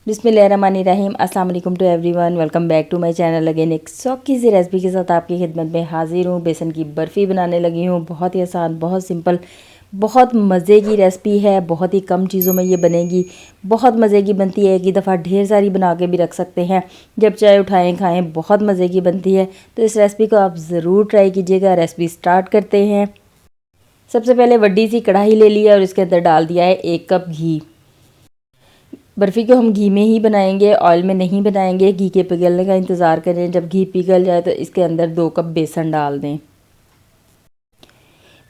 बिस्मिल्लाहिर्रहमानिर्रहीम। अस्सलाम वालेकुम to everyone, welcome back to my channel. Again एक सौखी सी रेसिपी के साथ आपकी खिदमत में हाजिर हूँ। बेसन की बर्फ़ी बनाने लगी हूँ। बहुत ही आसान, बहुत सिंपल, बहुत मज़े की रेसिपी है। बहुत ही कम चीज़ों में ये बनेगी, बहुत मज़े की बनती है। एक ही दफ़ा ढेर सारी बना के भी रख सकते हैं, जब चाय उठाएँ खाएँ, बहुत मज़े की बनती है। तो इस रेसिपी को आप ज़रूर ट्राई कीजिएगा। रेसिपी स्टार्ट करते हैं। सबसे पहले बड़ी सी कढ़ाई ले लिया और इसके अंदर डाल दिया है 1 कप घी। बर्फ़ी को हम घी में ही बनाएंगे, ऑयल में नहीं बनाएंगे। घी के पिघलने का इंतज़ार करें। जब घी पिघल जाए तो इसके अंदर 2 कप बेसन डाल दें।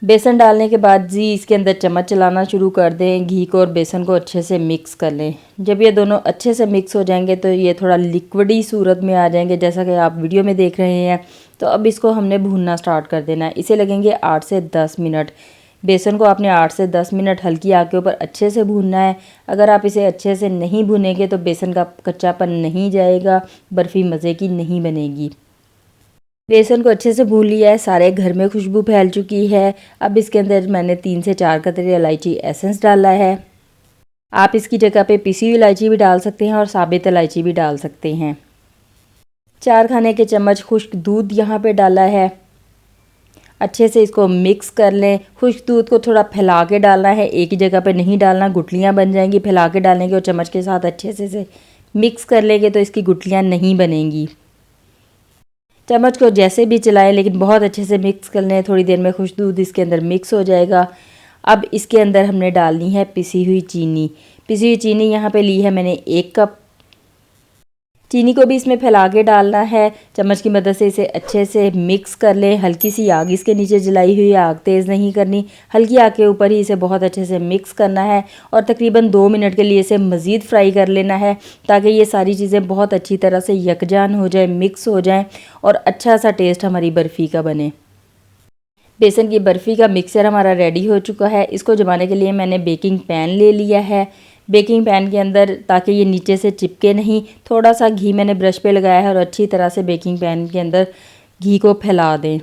बेसन डालने के बाद जी इसके अंदर चम्मच चलाना शुरू कर दें। घी को और बेसन को अच्छे से मिक्स कर लें। जब ये दोनों अच्छे से मिक्स हो जाएंगे तो ये थोड़ा लिक्विडी सूरत में आ जाएंगे, जैसा कि आप वीडियो में देख रहे हैं। तो अब इसको हमने भूनना स्टार्ट कर देना है। इसे लगेंगे 8 से 10 मिनट। बेसन को आपने 8 से 10 मिनट हल्की आग के ऊपर अच्छे से भूनना है। अगर आप इसे अच्छे से नहीं भूनेंगे तो बेसन का कच्चापन नहीं जाएगा, बर्फ़ी मज़े की नहीं बनेगी। बेसन को अच्छे से भून लिया है, सारे घर में खुशबू फैल चुकी है। अब इसके अंदर मैंने 3 से 4 कतरे इलायची एसेंस डाला है। आप इसकी जगह पे पिसी हुई इलायची भी डाल सकते हैं और साबित इलायची भी डाल सकते हैं। 4 खाने के चम्मच खुश्क दूध यहाँ पे डाला है। अच्छे से इसको मिक्स कर लें। खुश्क दूध को थोड़ा फैला के डालना है, एक ही जगह पे नहीं डालना, गुठलियाँ बन जाएंगी। फैला के डालने के और चम्मच के साथ अच्छे से मिक्स कर लेंगे तो इसकी गुठलियाँ नहीं बनेंगी। चम्मच को जैसे भी चलाएं, लेकिन बहुत अच्छे से मिक्स कर लें। थोड़ी देर में खुश्क दूध इसके अंदर मिक्स हो जाएगा। अब इसके अंदर हमने डालनी है पिसी हुई चीनी। पिसी हुई चीनी यहाँ पे ली है मैंने 1 कप। चीनी को भी इसमें फैला के डालना है। चम्मच की मदद से इसे अच्छे से मिक्स कर लें। हल्की सी आग इसके नीचे जलाई हुई है, आग तेज़ नहीं करनी, हल्की आग के ऊपर ही इसे बहुत अच्छे से मिक्स करना है और तकरीबन 2 मिनट के लिए इसे मज़ीद फ्राई कर लेना है, ताकि ये सारी चीज़ें बहुत अच्छी तरह से यकजान हो जाए, मिक्स हो जाएँ और अच्छा सा टेस्ट हमारी बर्फ़ी का बने। बेसन की बर्फ़ी का मिक्सचर हमारा रेडी हो चुका है। इसको जमाने के लिए मैंने बेकिंग पैन ले लिया है। बेकिंग पैन के अंदर, ताकि ये नीचे से चिपके नहीं, थोड़ा सा घी मैंने ब्रश पे लगाया है और अच्छी तरह से बेकिंग पैन के अंदर घी को फैला दें।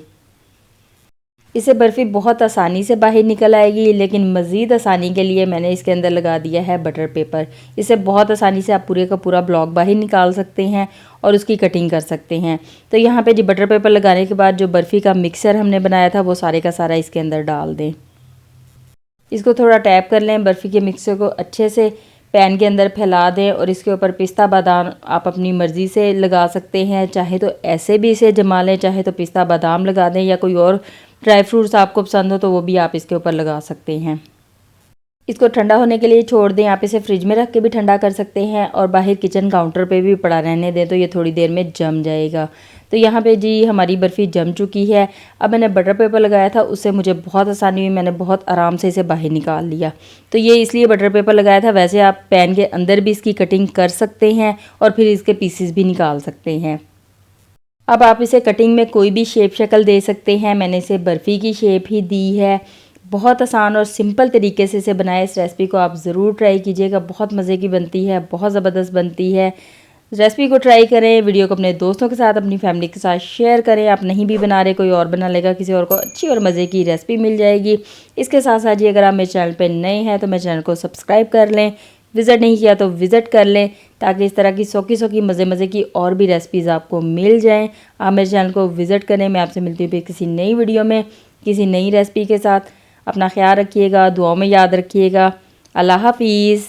इससे बर्फ़ी बहुत आसानी से बाहर निकल आएगी, लेकिन मज़ीद आसानी के लिए मैंने इसके अंदर लगा दिया है बटर पेपर। इससे बहुत आसानी से आप पूरे का पूरा ब्लॉक बाहर निकाल सकते हैं और उसकी कटिंग कर सकते हैं। तो यहाँ पे जी बटर पेपर लगाने के बाद जो बर्फ़ी का मिक्सर हमने बनाया था वो सारे का सारा इसके अंदर डाल दें। इसको थोड़ा टैप कर लें। बर्फ़ी के मिक्सर को अच्छे से पैन के अंदर फैला दें और इसके ऊपर पिस्ता बादाम आप अपनी मर्ज़ी से लगा सकते हैं। चाहे तो ऐसे भी इसे जमा लें, चाहे तो पिस्ता बादाम लगा दें, या कोई और ड्राई फ्रूट्स आपको पसंद हो तो वो भी आप इसके ऊपर लगा सकते हैं। इसको ठंडा होने के लिए छोड़ दें। आप इसे फ्रिज में रख के भी ठंडा कर सकते हैं और बाहर किचन काउंटर पे भी पड़ा रहने दें, तो ये थोड़ी देर में जम जाएगा। तो यहाँ पे जी हमारी बर्फ़ी जम चुकी है। अब मैंने बटर पेपर लगाया था, उससे मुझे बहुत आसानी हुई, मैंने बहुत आराम से इसे बाहर निकाल लिया। तो ये इसलिए बटर पेपर लगाया था। वैसे आप पैन के अंदर भी इसकी कटिंग कर सकते हैं और फिर इसके पीसेस भी निकाल सकते हैं। अब आप इसे कटिंग में कोई भी शेप शक्ल दे सकते हैं। मैंने इसे बर्फ़ी की शेप ही दी है। बहुत आसान और सिंपल तरीके से इसे बनाएं। इस रेसिपी को आप ज़रूर ट्राई कीजिएगा। बहुत मज़े की बनती है, बहुत ज़बरदस्त बनती है। रेसिपी को ट्राई करें। वीडियो को अपने दोस्तों के साथ, अपनी फैमिली के साथ शेयर करें। आप नहीं भी बना रहे, कोई और बना लेगा, किसी और को अच्छी और मज़े की रेसिपी मिल जाएगी। इसके साथ साथ जी अगर आप मेरे चैनल पर नए हैं तो मेरे चैनल को सब्सक्राइब कर लें। विज़िट नहीं किया तो विज़िट कर लें, ताकि इस तरह की सौखी मज़े की और भी रेसिपीज़ आपको मिल जाएं। आप मेरे चैनल को विज़िट करें। मैं आपसे मिलती हूँ किसी नई वीडियो में, किसी नई रेसिपी के साथ। अपना ख्याल रखिएगा, दुआओं में याद रखिएगा। अल्लाह हाफिज़।